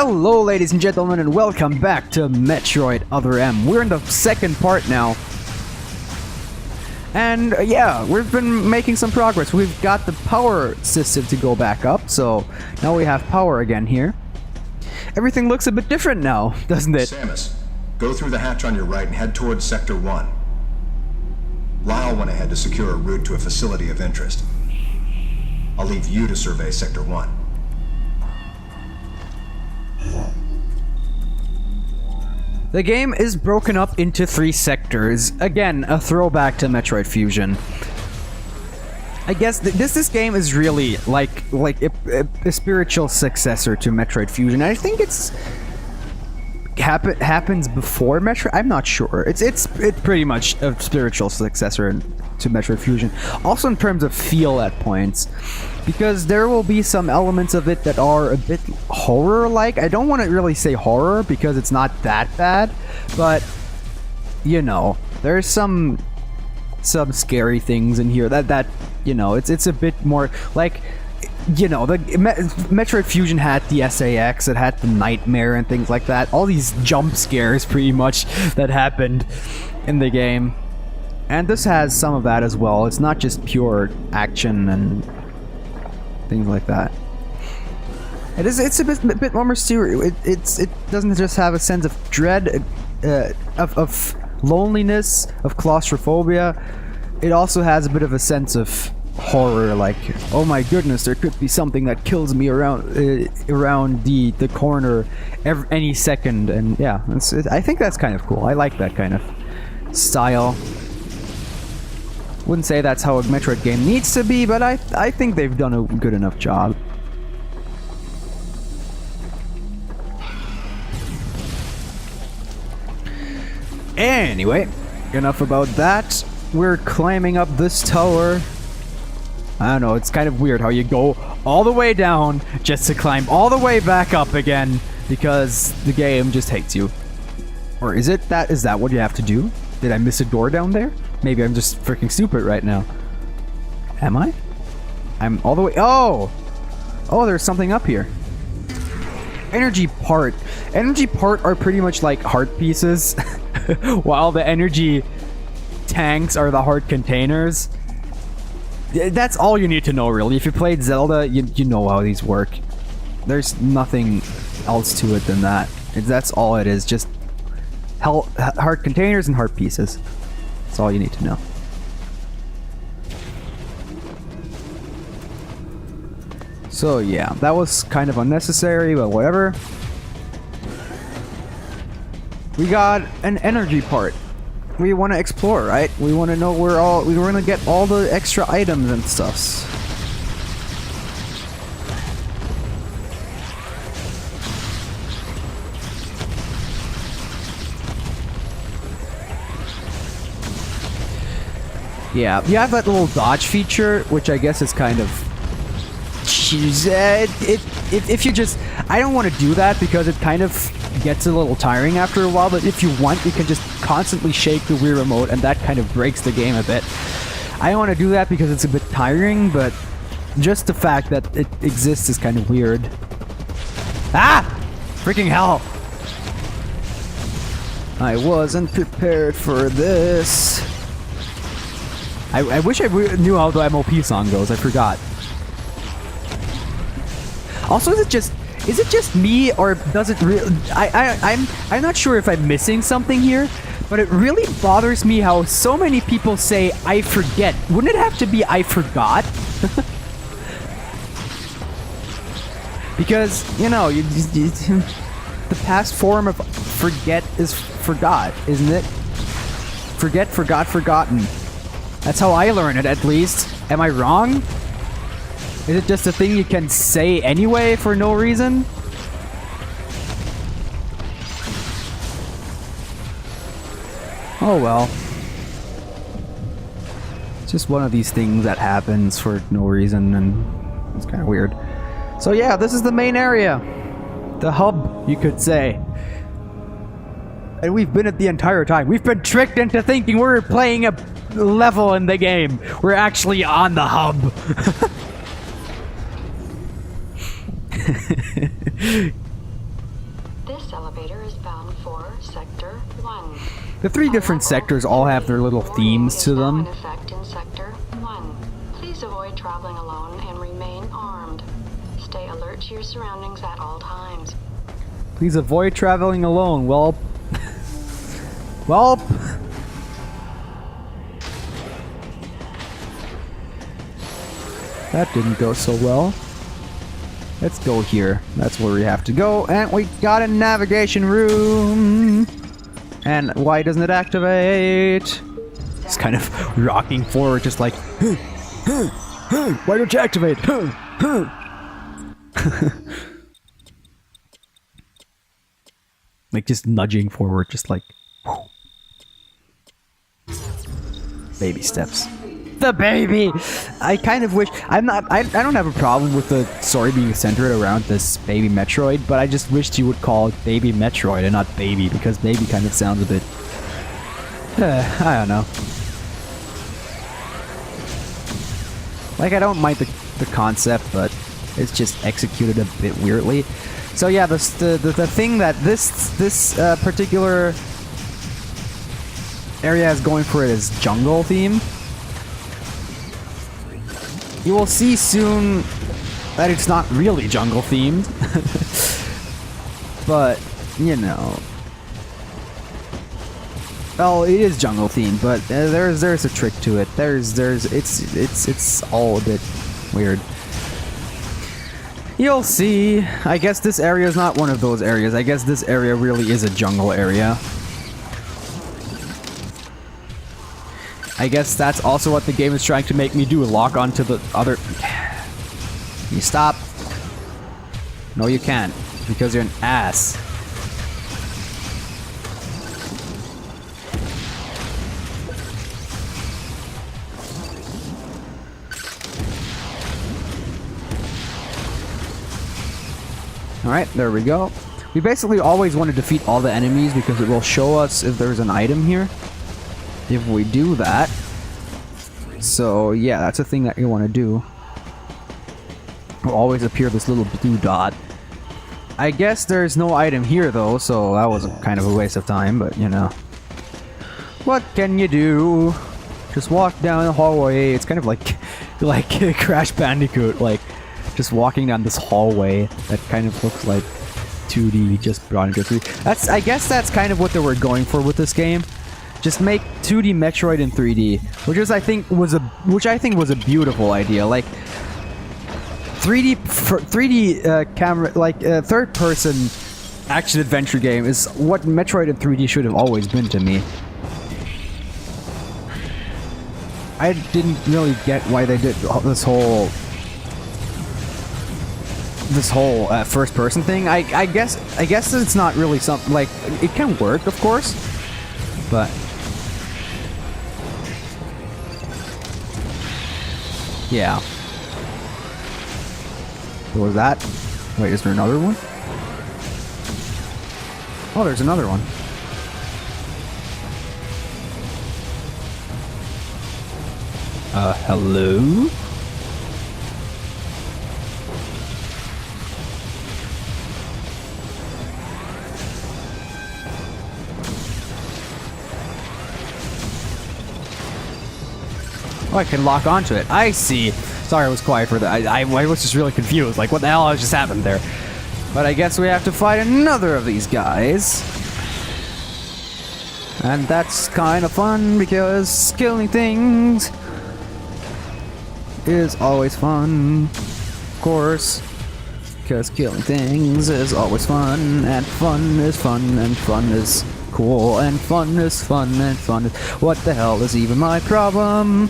Hello ladies and gentlemen, and welcome back to Metroid Other M. We're in the second part now. And yeah, we've been making some progress. We've got the power system to go back up, so now we have power again here. Everything looks a bit different now, doesn't it? Samus, go through the hatch on your right and head towards Sector 1. Lyle went ahead to secure a route to a facility of interest. I'll leave you to survey Sector 1. The game is broken up into 3 sectors. Again, a throwback to Metroid Fusion. I guess this game is really like a spiritual successor to Metroid Fusion. I think it's happens before Metroid. I'm not sure. It's pretty much a spiritual successor to Metroid Fusion. Also in terms of feel at points, because there will be some elements of it that are a bit horror-like. I don't want to really say horror because it's not that bad, but you know, there's some scary things in here that you know, it's a bit more like, you know, the Metroid Fusion had the SAX, it had the nightmare and things like that. All these jump scares pretty much that happened in the game. And this has some of that as well. It's not just pure action and things like that. It's a bit more mysterious. It doesn't just have a sense of dread, of loneliness, of claustrophobia. It also has a bit of a sense of horror, like, oh my goodness, there could be something that kills me around the corner any second. And yeah, I think that's kind of cool. I like that kind of style. Wouldn't say that's how a Metroid game needs to be, but I think they've done a good enough job. Anyway, enough about that. We're climbing up this tower. I don't know, it's kind of weird how you go all the way down just to climb all the way back up again because the game just hates you. Or is that what you have to do? Did I miss a door down there? Maybe I'm just freaking stupid right now. Am I? I'm all the way... Oh! Oh, there's something up here. Energy part. Energy part are pretty much like heart pieces, while the energy tanks are the heart containers. That's all you need to know, really. If you played Zelda, you know how these work. There's nothing else to it than that. That's all it is. Just heart containers and heart pieces. That's all you need to know. So yeah, that was kind of unnecessary, but whatever. We got an energy part. We want to explore, right? We want to know we want to get all the extra items and stuffs. Yeah, you have that little dodge feature, which I guess is kind of... if you just... I don't want to do that because it kind of gets a little tiring after a while, but if you want, you can just constantly shake the Wii Remote and that kind of breaks the game a bit. I don't want to do that because it's a bit tiring, but just the fact that it exists is kind of weird. Ah! Freaking hell! I wasn't prepared for this. I wish I knew how the MOP song goes. I forgot. Also, is it just me, or does it really? I'm not sure if I'm missing something here, but it really bothers me how so many people say "I forget." Wouldn't it have to be "I forgot"? Because you know, the past form of forget is forgot, isn't it? Forget, forgot, forgotten. That's how I learn it, at least. Am I wrong? Is it just a thing you can say anyway for no reason? Oh well. It's just one of these things that happens for no reason, and it's kind of weird. So yeah, this is the main area. The hub, you could say. And we've been it the entire time. We've been tricked into thinking we're playing a level in the game. We're actually on the hub. This elevator is bound for Sector 1. The 3 different sectors all have their little themes to them. In effect in Sector 1. Please avoid traveling alone and remain armed. Stay alert to your surroundings at all times. Please avoid traveling alone. Well, that didn't go so well. Let's go here. That's where we have to go. And we got a navigation room. And why doesn't it activate? It's kind of rocking forward, just like, why don't you activate? Like just nudging forward, just like baby steps. The baby! I kind of wish I don't have a problem with the story being centered around this baby Metroid, but I just wished you would call it Baby Metroid and not Baby, because baby kind of sounds a bit I don't know. Like, I don't mind the concept, but it's just executed a bit weirdly. So yeah, the thing that this particular area is going for it is jungle theme. You will see soon that it's not really jungle themed, but you know. Well, it is jungle themed, but there's a trick to it. It's all a bit weird. You'll see. I guess this area is not one of those areas. I guess this area really is a jungle area. I guess that's also what the game is trying to make me do, lock onto the other... You stop. No, you can't, because you're an ass. Alright, there we go. We basically always want to defeat all the enemies because it will show us if there's an item here. If we do that. So yeah, that's a thing that you want to do. Will always appear this little blue dot. I guess there's no item here though, so that was kind of a waste of time, but you know. What can you do? Just walk down the hallway. It's kind of like Crash Bandicoot, like just walking down this hallway that kind of looks like 2D just brought into 3D. I guess that's kind of what they were going for with this game. Just make 2D Metroid in 3D, which I think was a beautiful idea. Like 3D camera, like third person action adventure game is what Metroid in 3D should have always been to me. I didn't really get why they did this whole first person thing. I guess it's not really something, like, it can work, of course, but yeah. What was that? Wait, is there another one? Oh, there's another one. Hello? Oh, I can lock onto it. I see. Sorry, I was quiet for that. I was just really confused. Like, what the hell just happened there? But I guess we have to fight another of these guys. And that's kind of fun, because killing things is always fun. Of course. Because killing things is always fun, and fun is fun, and fun is cool, and fun is fun, and fun is... What the hell is even my problem?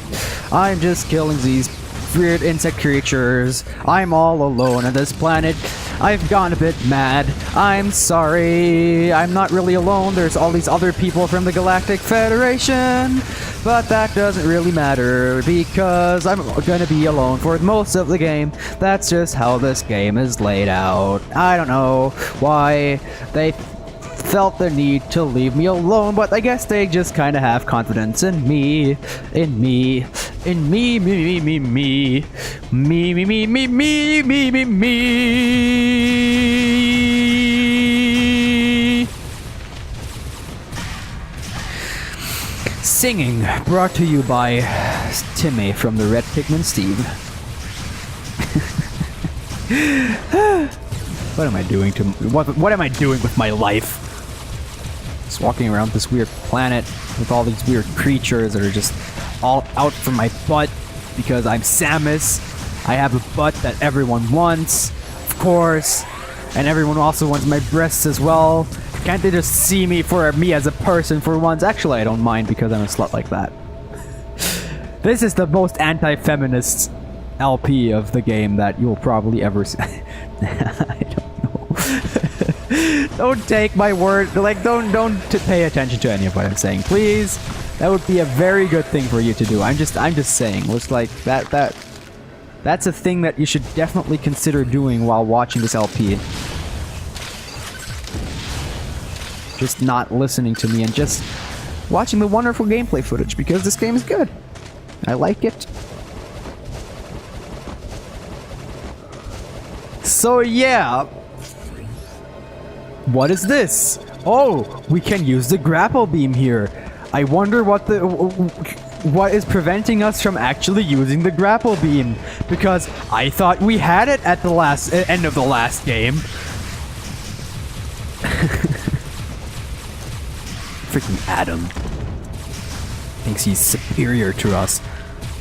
I'm just killing these weird insect creatures. I'm all alone on this planet. I've gone a bit mad. I'm sorry. I'm not really alone. There's all these other people from the Galactic Federation. But that doesn't really matter, because I'm gonna be alone for most of the game. That's just how this game is laid out. I don't know why they felt the need to leave me alone, but I guess they just kind of have confidence in me, me, me, me, me, me, me, me, me, me, me, me, me. Singing, brought to you by Timmey from the Red Pigment Steve. What am I doing to what am I doing with my life? Just walking around this weird planet with all these weird creatures that are just all out from my butt because I'm Samus. I have a butt that everyone wants, of course, and everyone also wants my breasts as well. Can't they just see me for me as a person for once? Actually, I don't mind because I'm a slut like that. This is the most anti-feminist LP of the game that you'll probably ever see. I don't know. Don't take my word. Like, don't pay attention to any of what I'm saying, please. That would be a very good thing for you to do. I'm just saying. Looks like that's a thing that you should definitely consider doing while watching this LP. Just not listening to me and just watching the wonderful gameplay footage because this game is good. I like it. So yeah. What is this? Oh, we can use the grapple beam here. I wonder what is preventing us from actually using the grapple beam, because I thought we had it at the end of the last game. Freaking Adam thinks he's superior to us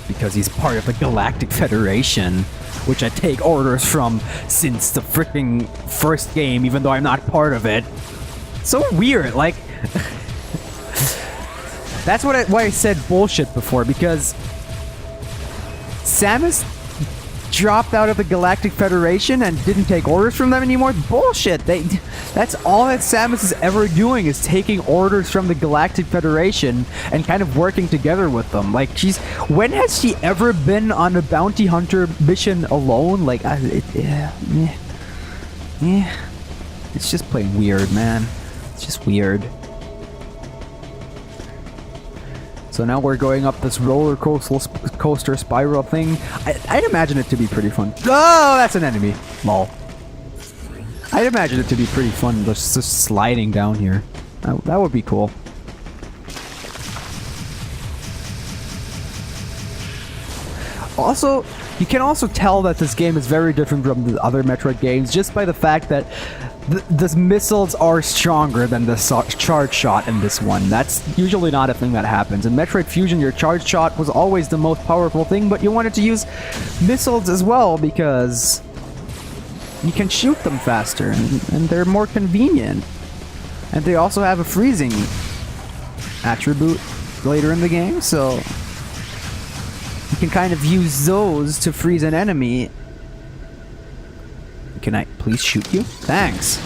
because he's part of the Galactic Federation, which I take orders from since the freaking first game, even though I'm not part of it. So weird, like... That's why I said bullshit before, because Samus dropped out of the Galactic Federation and didn't take orders from them anymore. Bullshit. That's all that Samus is ever doing, is taking orders from the Galactic Federation and kind of working together with them. Like, when has she ever been on a bounty hunter mission alone? Like, it's just plain weird, man. It's just weird. So now we're going up this roller coaster spiral thing. I'd imagine it to be pretty fun. Oh, that's an enemy. Lol. I'd imagine it to be pretty fun just sliding down here. That would be cool. Also, you can also tell that this game is very different from the other Metroid games just by the fact that the missiles are stronger than the charge shot in this one. That's usually not a thing that happens. In Metroid Fusion, your charge shot was always the most powerful thing, but you wanted to use missiles as well because you can shoot them faster and they're more convenient. And they also have a freezing attribute later in the game, so you can kind of use those to freeze an enemy. Can I please shoot you? Thanks.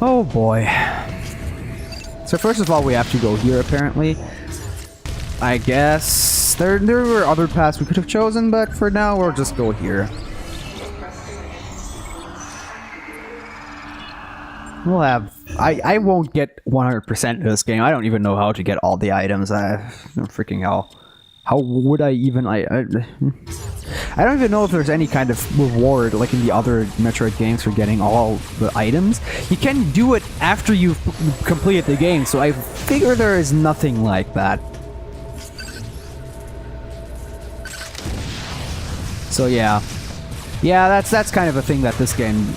Oh boy. So first of all, we have to go here apparently. I guess there were other paths we could have chosen, but for now we'll just go here. We'll have... I won't get 100% of this game. I don't even know how to get all the items. Freaking hell. How would I even... I don't even know if there's any kind of reward like in the other Metroid games for getting all the items. You can do it after you've completed the game, so I figure there is nothing like that. So yeah. Yeah, that's kind of a thing that this game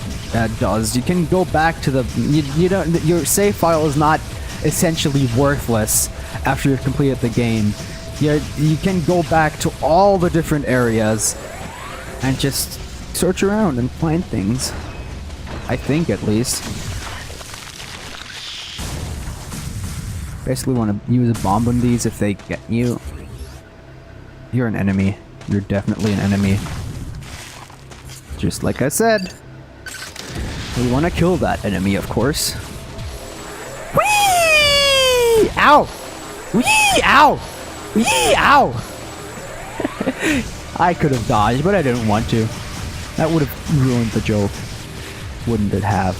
does. You can go back to the... You don't... Your save file is not essentially worthless after you've completed the game. You can go back to all the different areas and just search around and find things. I think, at least. Basically want to use a bomb on these if they get you. You're an enemy. You're definitely an enemy. Just like I said. We want to kill that enemy, of course. Whee! Ow! Whee! Ow! Whee! Ow! I could have dodged, but I didn't want to. That would have ruined the joke. Wouldn't it have?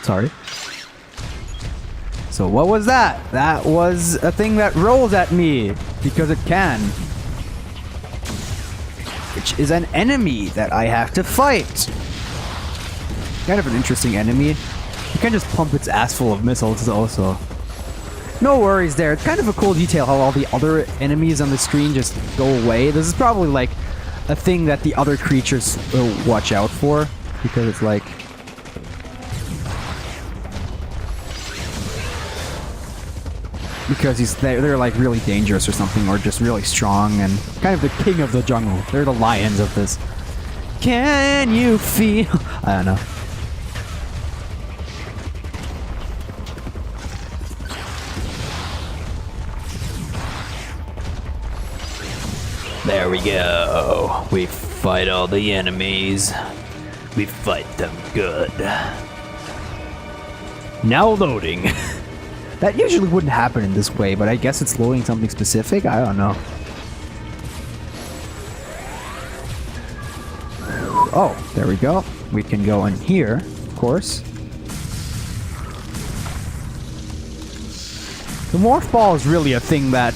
Sorry. So what was that? That was a thing that rolls at me because it can. Which is an enemy that I have to fight. Kind of an interesting enemy. You can just pump its ass full of missiles also. No worries there. It's kind of a cool detail how all the other enemies on the screen just go away. This is probably like a thing that the other creatures will watch out for. Because it's like... Because they're like really dangerous or something, or just really strong and kind of the king of the jungle. They're the lions of this. Can you feel... I don't know. There we go. We fight all the enemies. We fight them good. Now loading. That usually wouldn't happen in this way, but I guess it's loading something specific? I don't know. Oh, there we go. We can go in here, of course. The morph ball is really a thing that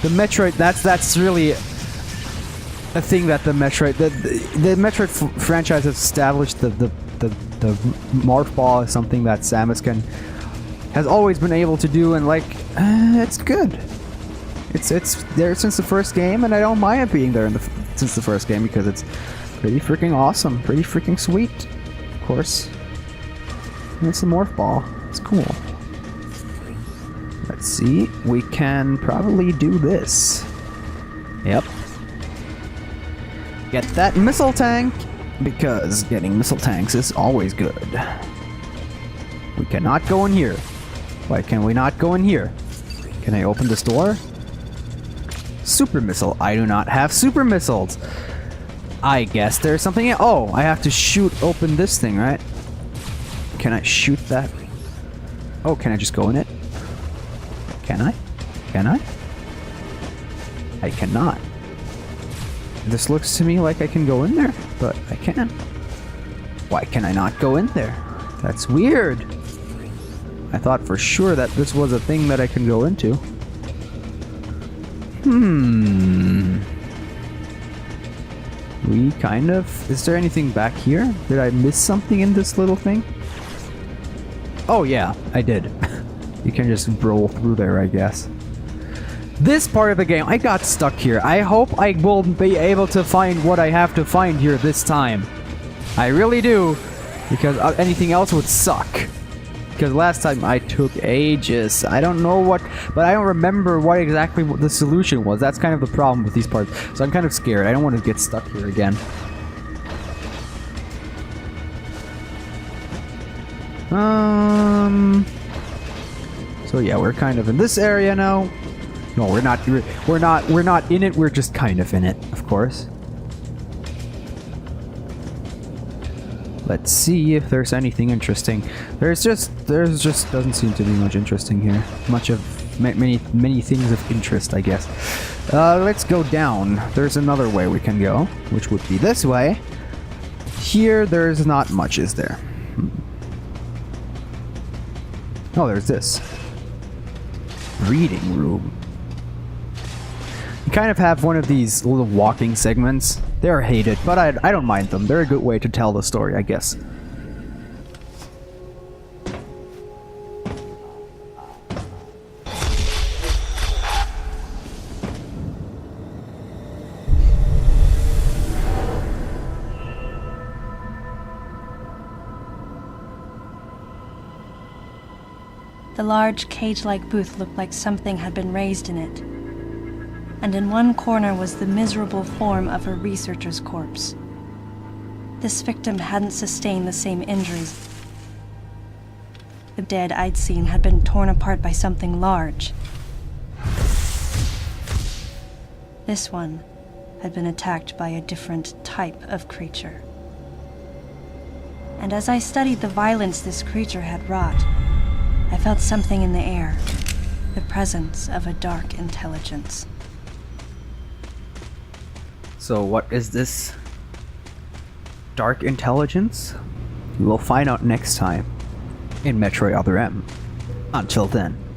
the Metroid, that's really a thing that the Metroid, the Metroid franchise has established. The morph ball is something that Samus has always been able to do, and like, it's good. It's there since the first game, and I don't mind it being there since the first game because it's pretty freaking awesome, pretty freaking sweet. Of course, and it's the morph ball. It's cool. Let's see. We can probably do this. Yep. Get that missile tank, because getting missile tanks is always good. We cannot go in here. Why can we not go in here? Can I open this door? Super missile. I do not have super missiles. I guess there's something. Oh, I have to shoot open this thing, right? Can I shoot that? Oh, can I just go in it? Can I? Can I? I cannot. This looks to me like I can go in there, but I can't. Why can I not go in there? That's weird. I thought for sure that this was a thing that I can go into. We kind of... Is there anything back here? Did I miss something in this little thing? Oh yeah, I did. You can just roll through there, I guess. This part of the game, I got stuck here. I hope I will be able to find what I have to find here this time. I really do. Because anything else would suck. Because last time I took ages. I don't know what... But I don't remember what exactly the solution was. That's kind of the problem with these parts. So I'm kind of scared. I don't want to get stuck here again. So yeah, we're kind of in this area now. No, we're not in it. We're just kind of in it, of course. Let's see if there's anything interesting. There's just doesn't seem to be much interesting here. Much of many things of interest, I guess. Let's go down. There's another way we can go, which would be this way. Here, there's not much, is there? Oh, there's this. Reading room. You kind of have one of these little walking segments. They're hated, but I don't mind them. They're a good way to tell the story, I guess. The large cage-like booth looked like something had been raised in it. And in one corner was the miserable form of a researcher's corpse. This victim hadn't sustained the same injuries. The dead I'd seen had been torn apart by something large. This one had been attacked by a different type of creature. And as I studied the violence this creature had wrought, I felt something in the air, the presence of a dark intelligence. So what is this dark intelligence? We will find out next time in Metroid Other M. Until then.